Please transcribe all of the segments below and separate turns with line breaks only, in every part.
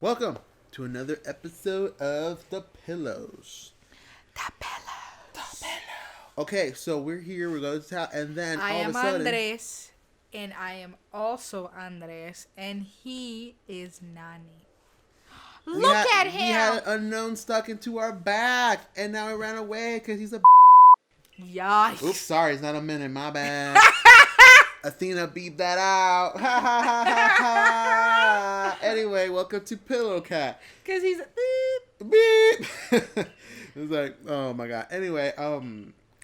Welcome to another episode of The Pillows.
The Pillows.
Okay, so we're here, we're going to tell, and then
I
all
am
of a sudden...
Andres, and I am also Andres, and he is Nani. Look at him!
We had an unknown stuck into our back, and now he ran away because he's a...
Yikes.
Oops, sorry, it's not a minute, my bad. Athena, beep that out. Anyway, welcome to Pillow Cat.
Because he's...
Beep. It's like, oh my god. Anyway,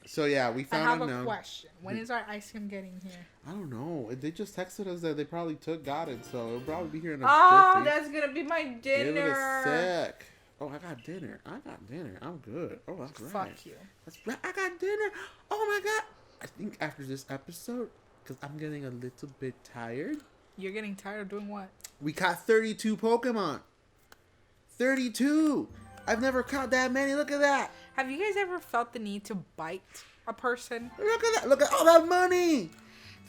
so yeah, we found
I have
unknown.
a question. When is our ice cream getting here?
I don't know. They just texted us that they probably got it, so it'll probably be here in a
Oh,
jiffy.
that's going to be my dinner.
Give it a sec. Oh, I got dinner. I'm good. Oh, that's right.
Fuck you.
That's right. I got dinner. Oh my god. I think after this episode, because I'm getting a little bit tired.
You're getting tired of doing what?
We caught 32 Pokemon. 32. I've never caught that many. Look at that.
Have you guys ever felt the need to bite a person?
Look at that. Look at all that money.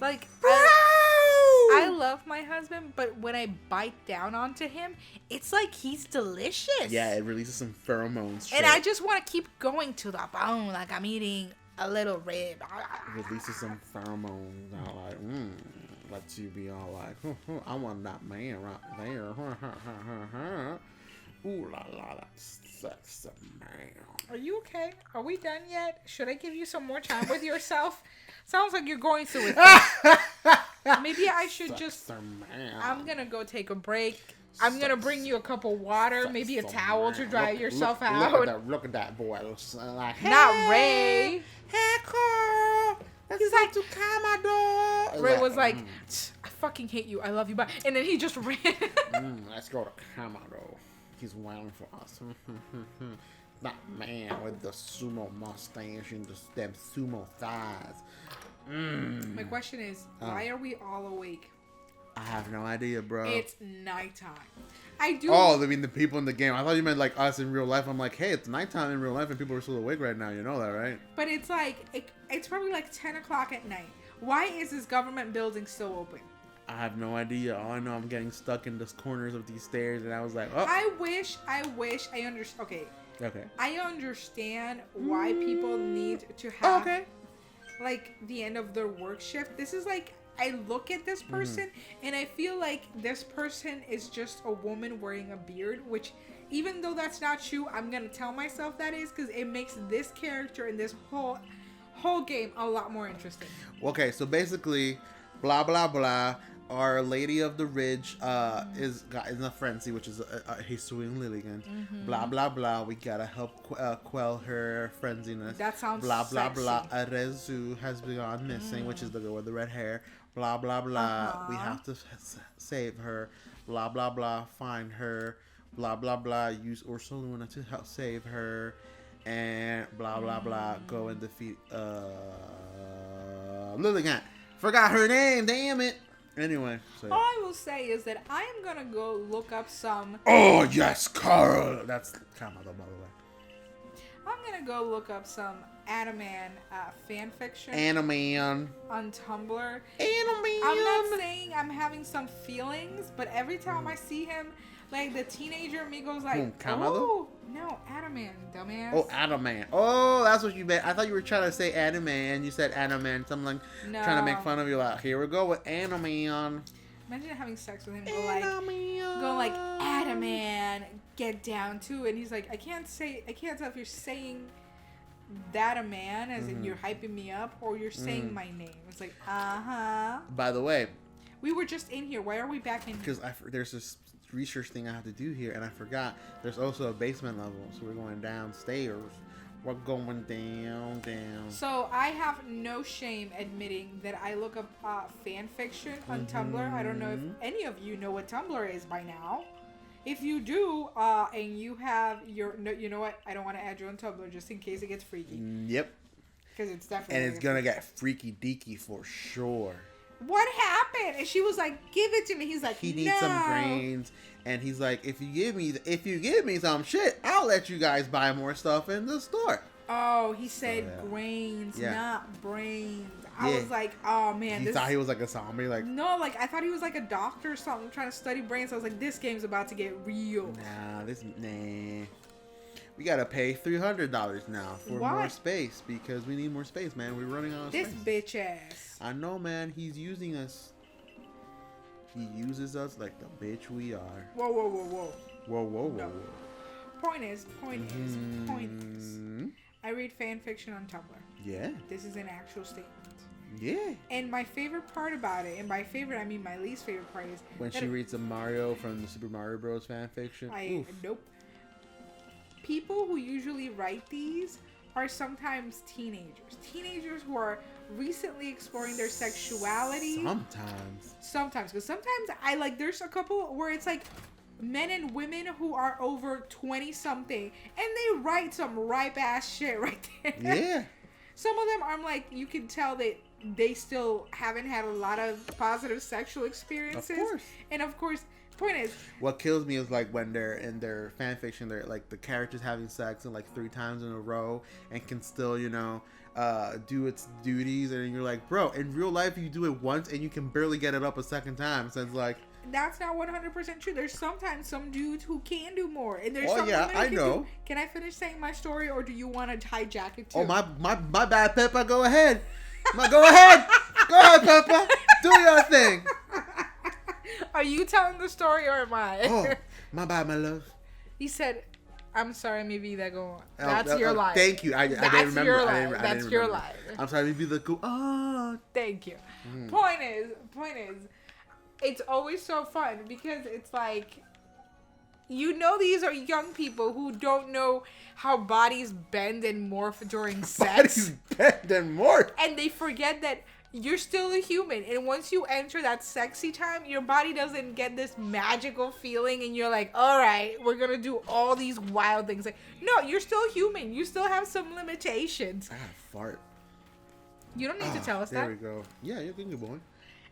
Like,
Bro!
I love my husband, but when I bite down onto him, it's like he's delicious.
Yeah, it releases some pheromones.
And I just want to keep going to the bone like I'm eating a little rib.
It releases some pheromones. I'm like, lets you be all like, I want that man right there. Ooh la la, that's sexy man.
Are you okay? Are we done yet? Should I give you some more time with yourself? Sounds like you're going through it. Maybe I should just... I'm going to go take a break. I'm going to bring you a cup of water, maybe a towel to dry yourself out.
Look at that boy. Like, hey,
not Ray.
Hey, Carl. He's like, to Commodore.
Ray was like, I fucking hate you. I love you. Bye. And then he just ran.
Let's go to Commodore. He's waiting for us. That man with the sumo mustache and them sumo thighs.
My question is, why are we all awake?
I have no idea, bro.
It's nighttime. I do.
Oh, I mean the people in the game. I thought you meant like us in real life. I'm like, hey, it's nighttime in real life and people are still awake right now. You know that, right?
But it's like, it's probably like 10 o'clock at night. Why is this government building still open?
I have no idea. All I know, I'm getting stuck in the corners of these stairs, and I was like, oh.
I wish I understand. Okay. I understand why people need to have, like, the end of their work shift. This is like, I look at this person, and I feel like this person is just a woman wearing a beard, which, even though that's not true, I'm going to tell myself that is, because it makes this character and this whole game a lot more interesting.
Okay, so basically, blah, blah, blah. Our Lady of the Ridge is in a frenzy, which is Hisuian Lilligan. Blah, blah, blah. We gotta help quell her frenziness.
That sounds
blah, blah,
sexy.
blah. Arezu has gone missing, which is the girl with the red hair. Blah, blah, blah. We have to save her. Blah, blah, blah. Find her. Blah, blah, blah. Use Ursaluna to help save her. And blah, blah, blah. Go and defeat Lilligan. Forgot her name. Damn it. Anyway, so.
All I will say is that I am gonna go look up some.
Oh yes, Carl. That's Kamado, by the way.
I'm gonna go look up some Animan fan fiction.
Animan
on Tumblr.
Animan.
I'm not saying I'm having some feelings, but every time I see him, like the teenager in me goes like, "Oh, no, Animan, dumbass."
Oh, Animan. Oh, that's what you meant. I thought you were trying to say Animan. You said Animan. So I'm like trying to make fun of you. Like, here we go with Animan.
Imagine having sex with him. Go like, Animan, get down to it. And he's like, I can't tell if you're saying that a man, as in you're hyping me up, or you're saying my name. It's like,
By the way,
we were just in here. Why are we back in here?
Because there's this research thing I have to do here, and I forgot. There's also a basement level, so we're going downstairs. We're going down.
So I have no shame admitting that I look up fan fiction on Tumblr. I don't know if any of you know what Tumblr is by now. If you do, and you have you know what? I don't want to add you on Tumblr just in case it gets freaky.
Yep.
Because it's definitely.
And it's gonna get freaky deaky for sure.
What happened? And she was like, "Give it to me." He's like,
he needs some grains, and he's like, if you give me some shit, I'll let you guys buy more stuff in the store.
Oh, he said grains, not brains. I was like, oh man,
you thought he was like a zombie, like
no, like I thought he was like a doctor or something trying to study brains. I was like, this game's about to get real.
Nah. We gotta pay $300 now for more space because we need more space, man. We're running out of space.
This bitch ass.
I know, man. He's using us. He uses us like the bitch we are.
Whoa.
Whoa.
Point is. I read fan fiction on Tumblr.
Yeah.
This is an actual statement.
Yeah.
And my favorite part about it, and by favorite I mean my least favorite part, is
when she reads a Mario from the Super Mario Bros. Fan fiction.
Nope. People who usually write these are sometimes teenagers. Teenagers who are recently exploring their sexuality. Sometimes. Because sometimes there's a couple where it's like men and women who are over 20-something. And they write some ripe-ass shit right there.
Yeah.
Some of them, I'm like, you can tell that they still haven't had a lot of positive sexual experiences.
Of course.
And of course, point is,
what kills me is like when they're in their fan fiction, they're like the characters having sex and like 3 times in a row and can still, do its duties, and you're like, bro, in real life you do it once and you can barely get it up a second time. So it's like,
that's not 100% true. There's sometimes some dudes who can do more, and there's
I know.
Can I finish saying my story, or do you want to hijack it too?
Oh my bad, Peppa. Go ahead. Go ahead, Peppa. Do your thing.
Are you telling the story or am I?
Oh, my bad, my love.
He said, I'm sorry, maybe that go on. That's your line.
Thank you. I didn't remember.
Your line. That's your line.
I'm sorry, maybe the go. Oh.
Thank you. Point is, it's always so fun because it's like, these are young people who don't know how bodies bend and morph during sex.
Bodies bend and morph.
And they forget that you're still a human, and once you enter that sexy time, your body doesn't get this magical feeling, and you're like, all right, we're gonna do all these wild things. Like, no, you're still human. You still have some limitations.
I gotta fart.
You don't need to tell us that.
There we go. Yeah, you're thinking, boy.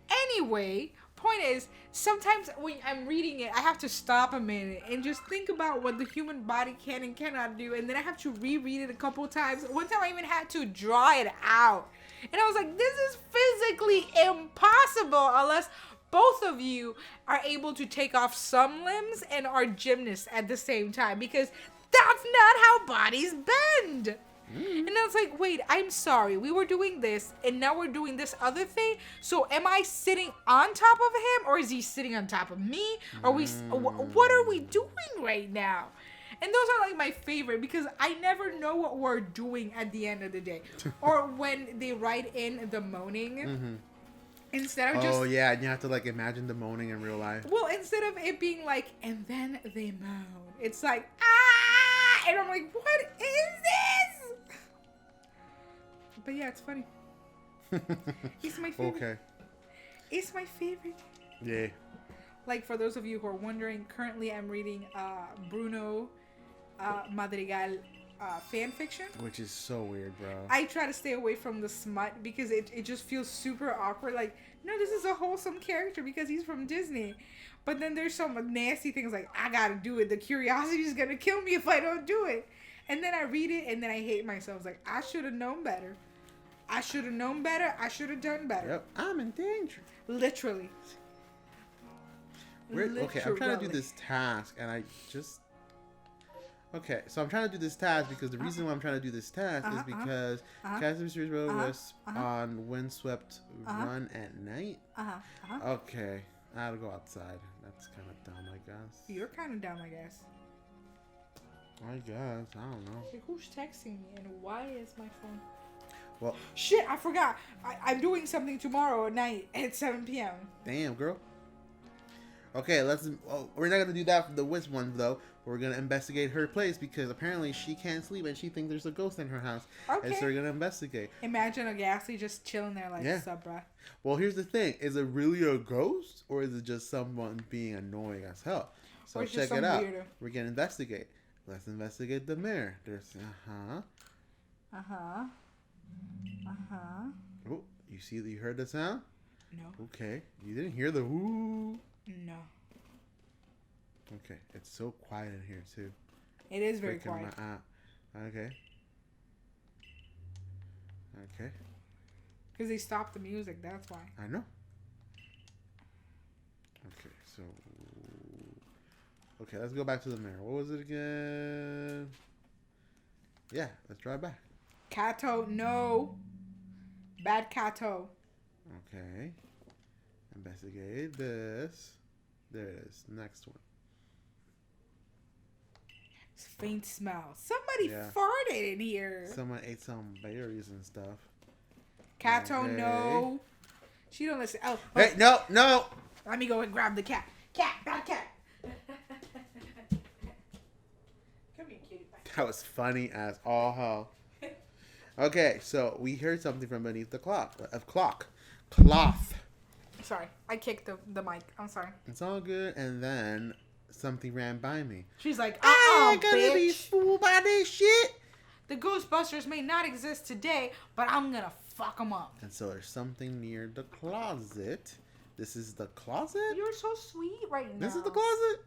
Anyway, point is, sometimes when I'm reading it, I have to stop a minute and just think about what the human body can and cannot do, and then I have to reread it a couple times. One time I even had to draw it out. And I was like, this is physically impossible unless both of you are able to take off some limbs and are gymnasts at the same time, because that's not how bodies bend. And I was like, wait, I'm sorry. We were doing this, and now we're doing this other thing. So am I sitting on top of him, or is he sitting on top of me? What are we doing right now? And those are like my favorite, because I never know what we're doing at the end of the day. Or when they write in the moaning, instead of just...
Oh, yeah, and you have to like imagine the moaning in real life.
Well, instead of it being like, and then they moan, it's like, ah! And I'm like, what is this? But yeah, it's funny. It's my favorite.
Okay.
It's my favorite.
Yeah.
Like, for those of you who are wondering, currently I'm reading Bruno Madrigal fan fiction.
Which is so weird, bro.
I try to stay away from the smut because it just feels super awkward. Like, no, this is a wholesome character because he's from Disney. But then there's some nasty things like, I gotta do it. The curiosity is gonna kill me if I don't do it. And then I read it and then I hate myself. It's like, I should have known better. I should have known better. I should have done better.
Yep. I'm in danger.
Literally.
Okay, I'm trying to do this task, and I just... Okay, so I'm trying to do this task because the reason why I'm trying to do this task is because Castle Series Road was on Windswept Run at night. Okay, I had to go outside. That's kind of dumb, I guess.
You're kind of dumb, I guess.
I guess. I don't know.
Like, who's texting me, and why is my phone...
Well...
Shit, I forgot. I'm doing something tomorrow at night at 7 p.m.
Damn, girl. Okay, we're not gonna do that for the Wisp one though. We're gonna investigate her place because apparently she can't sleep and she thinks there's a ghost in her house. Okay. And so we're gonna investigate.
Imagine a ghastly just chilling there like, sup, bruh.
Well, here's the thing: is it really a ghost or is it just someone being annoying as hell? So check it out. Weirdo. We're gonna investigate. Let's investigate the mirror. There's Oh, you heard the sound?
No.
Okay, you didn't hear the whoo.
No.
Okay, it's so quiet in here too.
It is very quiet.
Okay. Okay.
Because they stopped the music. That's why.
I know. Okay, so... Okay, let's go back to the mirror. What was it again? Yeah, let's try back.
Kato, no. Bad Kato.
Okay. Investigate this. There it is. Next one.
It's faint smell. Somebody farted in here.
Someone ate some berries and stuff.
Kato, no. She don't listen. Oh,
hey, no.
Let me go and grab the cat. Bad cat. Come here, kitty.
That was funny as all hell. Okay, so we heard something from beneath the cloth.
Sorry, I kicked the mic. I'm sorry.
It's all good, and then something ran by me.
She's like,
I ain't gonna be fooled by this shit.
The Ghostbusters may not exist today, but I'm gonna fuck them up.
And so there's something near the closet. This is the closet?
You're so sweet right now.
This is the closet?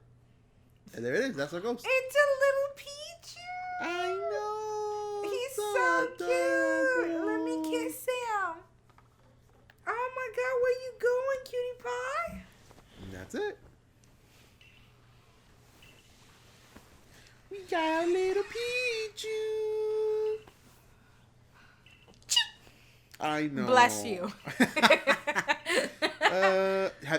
And there it is. That's our ghost.
It's a little Pichu.
I know.
He's so cute. Let me kiss him. Oh my God, where you going, cutie pie?
And that's it. We got a little Pichu. I know.
Bless you.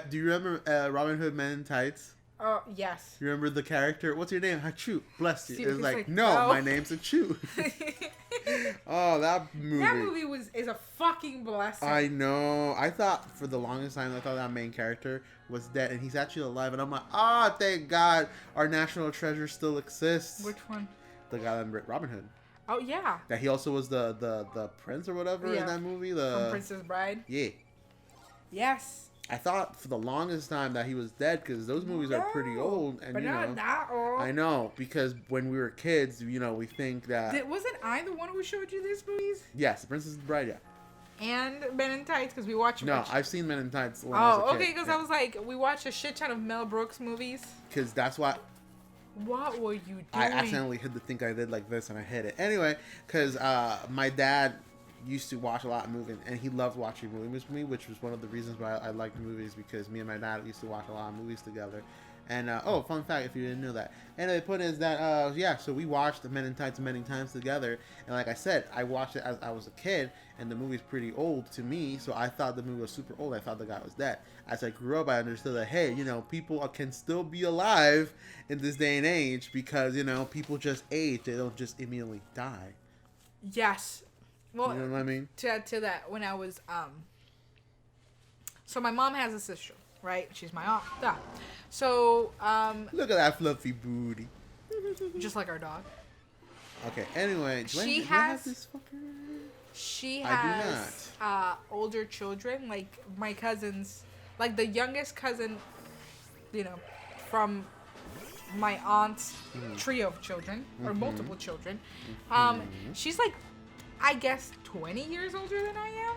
Do you remember Robin Hood Men in Tights?
Oh, yes.
You remember the character? What's your name? Hachu. Bless you.
See,
It's like,
no,
my name's Hachu. Oh, that movie.
That movie is a fucking blessing.
I know. I thought for the longest time, I thought that main character was dead, and he's actually alive. And I'm like, thank God our national treasure still exists.
Which one?
The guy that Robin Hood.
Oh, yeah.
That he also was the prince or whatever in that movie.
From Princess Bride?
Yeah.
Yes.
I thought for the longest time that he was dead because those movies are pretty old. And,
but not that old.
I know, because when we were kids, we think that...
Wasn't I the one who showed you these movies?
Yes, The Princess Bride, yeah.
And Men in Tights, because we watched...
No, I've seen Men in Tights when I was a kid.
Okay, because I was like, we watched a shit ton of Mel Brooks movies.
Because that's why...
What were you doing?
I accidentally hit the thing I did like this, and I hit it. Anyway, because my dad used to watch a lot of movies, and he loved watching movies with me, which was one of the reasons why I liked movies, because me and my dad used to watch a lot of movies together. And, fun fact, if you didn't know that. Anyway, the point is that, so we watched the Men in Tights many times together, and like I said, I watched it as I was a kid, and the movie's pretty old to me, so I thought the movie was super old. I thought the guy was dead. As I grew up, I understood that, hey, people can still be alive in this day and age, because, people just age. They don't just immediately die.
Yes. Well,
you know what I mean?
To that, when I was, so my mom has a sister, right? She's my aunt. Yeah. So,
look at that fluffy booty.
Just like our dog.
Okay, anyway.
She has this fucker? She has older children, like my cousins, like the youngest cousin, from my aunt's trio of children, or multiple children. She's like, I guess 20 years older than I am.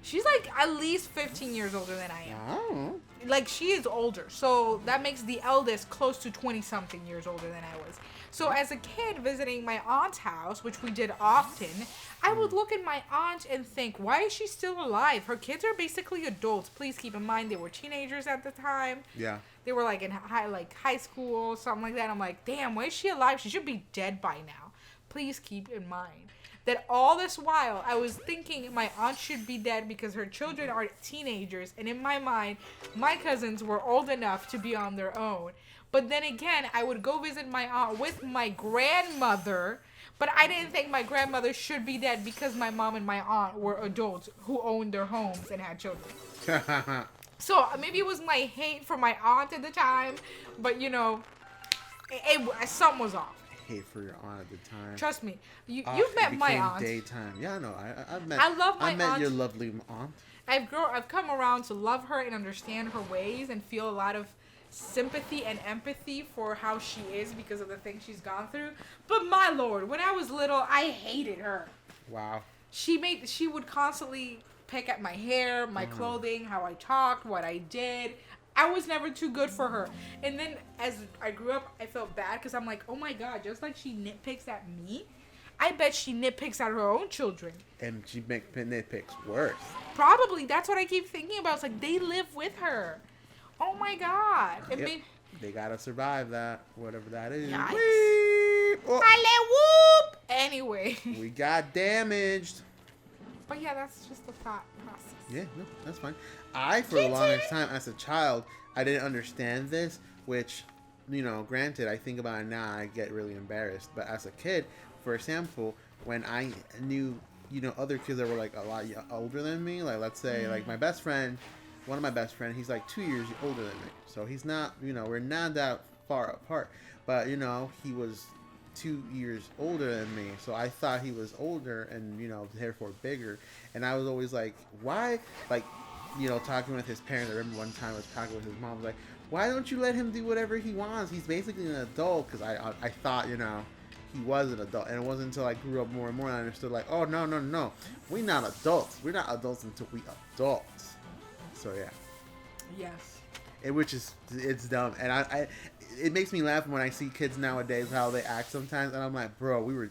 She's like at least 15 years older than I am.
Oh.
Like, she is older. So that makes the eldest close to 20-something years older than I was. So as a kid visiting my aunt's house, which we did often, I would look at my aunt and think, why is she still alive? Her kids are basically adults. Please keep in mind they were teenagers at the time.
Yeah.
They were like in high school, something like that. I'm like, damn, why is she alive? She should be dead by now. Please keep in mind that all this while I was thinking my aunt should be dead because her children are teenagers, and in my mind my cousins were old enough to be on their own. But then again, I would go visit my aunt with my grandmother, but I didn't think my grandmother should be dead because my mom and my aunt were adults who owned their homes and had children. So maybe it was my hate for my aunt at the time, but something was off.
Hate for your aunt at the time.
Trust me, you've met my aunt.
Daytime. Yeah, I know.
I love my aunt.
I met your lovely aunt.
I've come around to love her and understand her ways and feel a lot of sympathy and empathy for how she is because of the things she's gone through. But my lord, when I was little, I hated her.
Wow.
She would constantly pick at my hair, my clothing, how I talked, what I did. I was never too good for her. And then as I grew up, I felt bad because I'm like, oh my God, just like she nitpicks at me, I bet she nitpicks at her own children.
And she nitpicks worse.
Probably. That's what I keep thinking about. It's like they live with her. Oh my God.
They gotta survive that, whatever that is.
Yikes.
Oh.
Whoop. Anyway.
We got damaged.
But yeah, that's just the thought process.
Yeah, no, that's fine. For the longest time as a child, I didn't understand this, which, granted, I think about it now, I get really embarrassed. But as a kid, for example, when I knew, other kids that were like a lot older than me, like let's say like my best friend, one of my best friends, he's like 2 years older than me. So he's not, we're not that far apart. But, he was 2 years older than me. So I thought he was older and, therefore bigger. And I was always like, why? Like, talking with his parents. I remember one time I was talking with his mom. I was like, why don't you let him do whatever he wants? He's basically an adult. Because I thought, he was an adult. And it wasn't until I grew up more and more and I understood like, oh, no. We're not adults. We're not adults until we adults. So, yeah.
Yes.
It's dumb. And it makes me laugh when I see kids nowadays, how they act sometimes. And I'm like, bro, we were...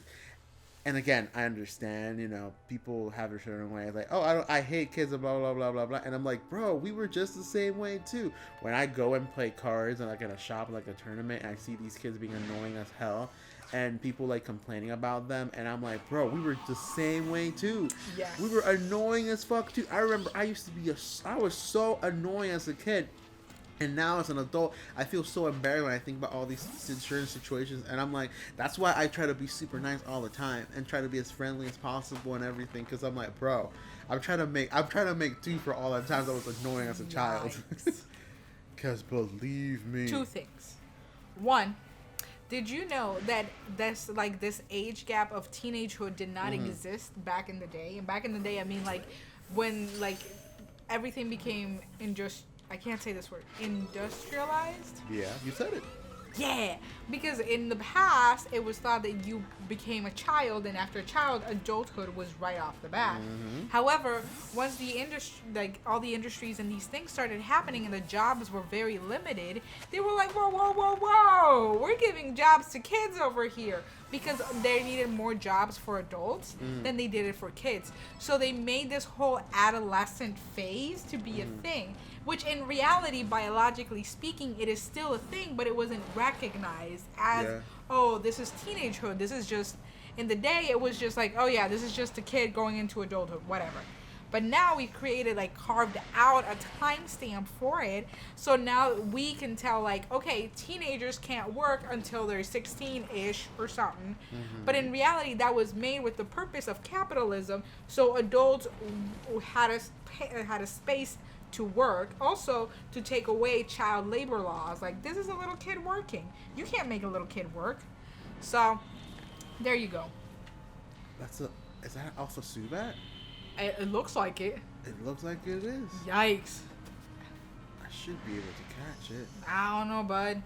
And again, I understand, people have a certain way. Like, oh, I hate kids, and blah, blah, blah, blah, blah. And I'm like, bro, we were just the same way, too. When I go and play cards, and like in a shop, like a tournament, and I see these kids being annoying as hell, and people like complaining about them, and I'm like, bro, we were the same way, too.
Yes.
We were annoying as fuck, too. I remember I was so annoying as a kid. And now as an adult, I feel so embarrassed when I think about all these certain situations. And I'm like, that's why I try to be super nice all the time and try to be as friendly as possible and everything. Because I'm like, bro, I'm trying to make do for all the times I was annoying as a child. Because believe me.
2 things. 1, did you know that this age gap of teenagehood did not exist back in the day? And back in the day, I mean like when like everything became I can't say this word. Industrialized?
Yeah, you said it.
Yeah, because in the past, it was thought that you became a child, and after a child, adulthood was right off the bat.
Mm-hmm.
However, once the industry, like all the industries and these things started happening, and the jobs were very limited, they were like, whoa, we're giving jobs to kids over here. Because they needed more jobs for adults than they did it for kids. So they made this whole adolescent phase to be a thing. Which in reality, biologically speaking, it is still a thing, but it wasn't recognized as, oh, this is teenagehood. This is just, in the day, it was just like, oh yeah, this is just a kid going into adulthood, whatever. But now we created, like, carved out a timestamp for it. So now we can tell, like, okay, teenagers can't work until they're 16-ish or something. Mm-hmm. But in reality, that was made with the purpose of capitalism. So adults had a space to work. Also, to take away child labor laws. Like, this is a little kid working. You can't make a little kid work. So, there you go.
Is that also Zubat?
It looks like it.
It looks like it is.
Yikes.
I should be able to catch it.
I don't know, bud.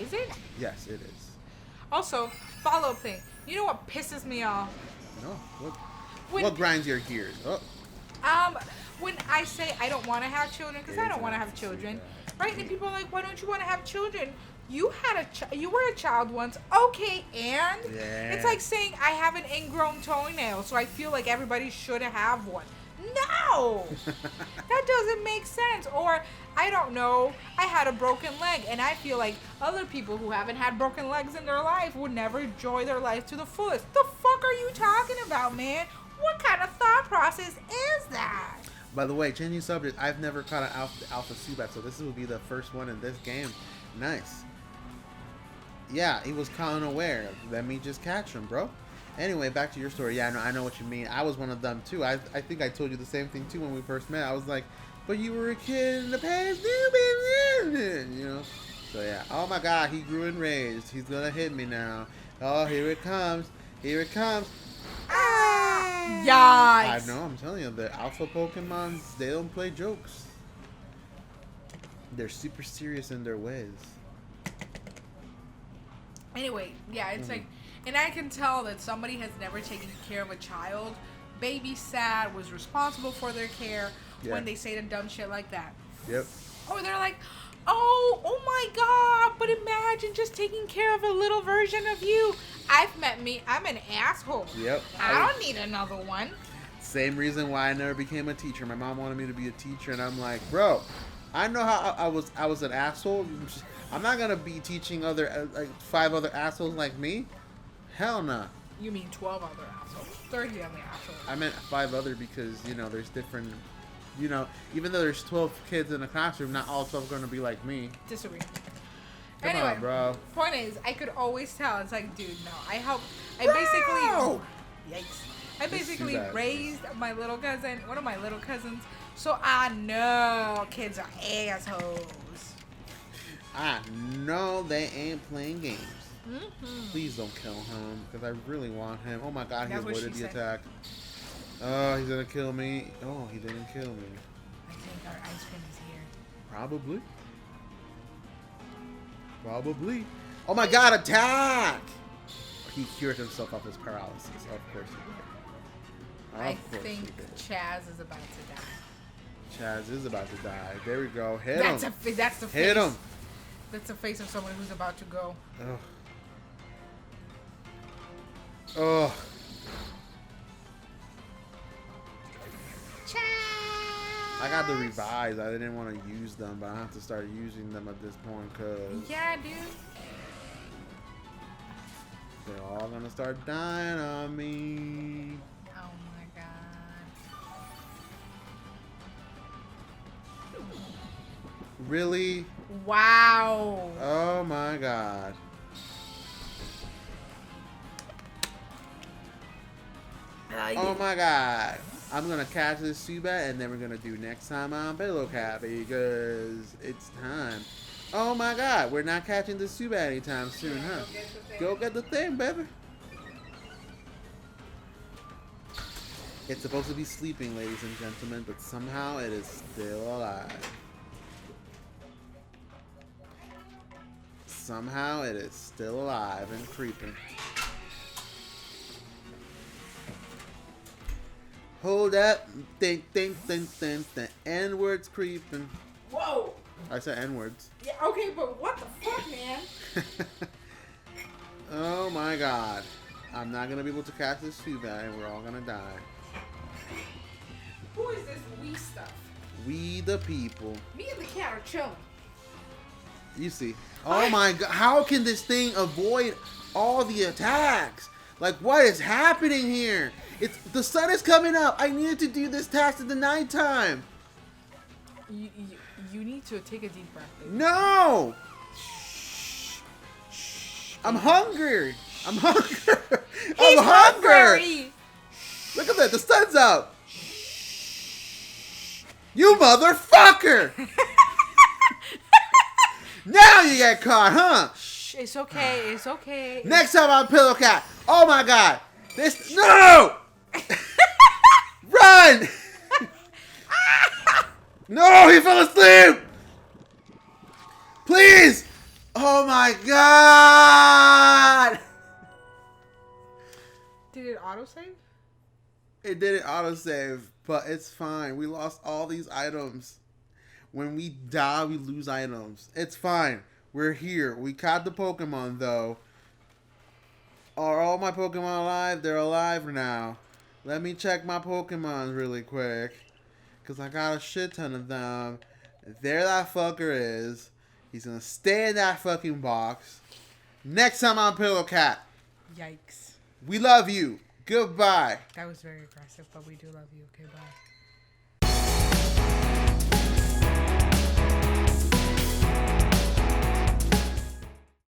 Is it?
Yes, it is.
Also, follow-up thing. You know what pisses me off?
No. What grinds your gears? Oh.
When I say I don't want to have children, because I don't want to have children, right? And people are like, why don't you want to have children? You were a child once. Okay, and?
Yeah.
It's like saying I have an ingrown toenail, so I feel like everybody should have one. No! That doesn't make sense. Or, I don't know, I had a broken leg, and I feel like other people who haven't had broken legs in their life would never enjoy their life to the fullest. The fuck are you talking about, man? What kind of thought process is that?
By the way, changing subject, I've never caught an alpha Zubat, so this will be the first one in this game. Nice. Yeah, he was caught unaware. Let me just catch him, bro. Anyway, back to your story. Yeah, I know what you mean. I was one of them, too. I think I told you the same thing, too, when we first met. I was like, but you were a kid in the past, you know? So, yeah. Oh, my God. He grew enraged. He's going to hit me now. Oh, here it comes. Here it comes.
Ah! Yikes.
I know. I'm telling you. The alpha Pokemons, they don't play jokes. They're super serious in their ways.
Anyway, yeah, it's like, and I can tell that somebody has never taken care of a child, babysat, was responsible for their care when they say the dumb shit like that.
Yep.
Or they're like, Oh my God. But imagine just taking care of a little version of you. I've met me. I'm an asshole.
Yep.
I don't need another one.
Same reason why I never became a teacher. My mom wanted me to be a teacher, and I'm like, bro, I know how I was an asshole. I'm not gonna be teaching other like 5 other assholes like me. Hell no. Nah.
You mean 12 other assholes? 30 other assholes.
I meant 5 other because there's different. Even though there's 12 kids in a classroom, not all 12 are gonna be like me.
Disagree.
Come
anyway,
on, bro.
Point is, I could always tell. It's like, dude, no. Yikes. I basically raised my little cousin, one of my little cousins, so I know kids are assholes.
I know they ain't playing games.
Mm-hmm.
Please don't kill him, because I really want him. Oh my God, he
That's
avoided the attack. Oh, he's gonna kill me. Oh, he didn't kill me.
I think our ice cream is here.
Probably. Probably. Oh my God, attack! He cured himself of his paralysis. Of course he did.
I think Chaz is about to die.
Chaz is about to die. There we go. Hit
That's
him.
That's the face.
Hit him.
That's the face of someone who's about to go.
Ugh. Ugh. I got the revives. I didn't want to use them, but I have to start using them at this point because
yeah, dude.
they're all gonna start dying on me.
Oh my God.
Really?
Wow.
Oh my God. Oh my God. I'm gonna catch this Zubat and then we're gonna do next time on Pillow Cat because it's time. Oh my God, we're not catching this Zubat anytime soon, huh? Go get the thing, baby. It's supposed to be sleeping, ladies and gentlemen, but somehow it is still alive. Somehow it is still alive and creeping. Hold up. Think. The N-word's creeping.
Whoa.
I said N-words.
Yeah, okay, but what the fuck, man?
Oh my God. I'm not going to be able to catch this Zubat and we're all going to die.
Who is this we stuff?
We the people.
Me and the cat are chilling.
You see. Oh my God. How can this thing avoid all the attacks? Like, what is happening here? The sun is coming up. I needed to do this task in the nighttime.
You need to take a deep breath, baby.
No! Shh. I'm hungry. I'm hungry. I'm hungry. Look at that. The sun's out. You motherfucker! Now you get caught, huh?
Shh, it's okay. It's okay.
Next time on Pillow Cat. Oh my God. No! Run! No, he fell asleep! Please! Oh my God!
Did it autosave?
It didn't autosave, but it's fine. We lost all these items. When we die, we lose items. It's fine. We're here. We caught the Pokemon, though. Are all my Pokemon alive? They're alive now. Let me check my Pokemon really quick. Because I got a shit ton of them. There that fucker is. He's going to stay in that fucking box. Next time on Pillow Cat.
Yikes.
We love you. Goodbye.
That was very aggressive, but we do love you. Okay, bye.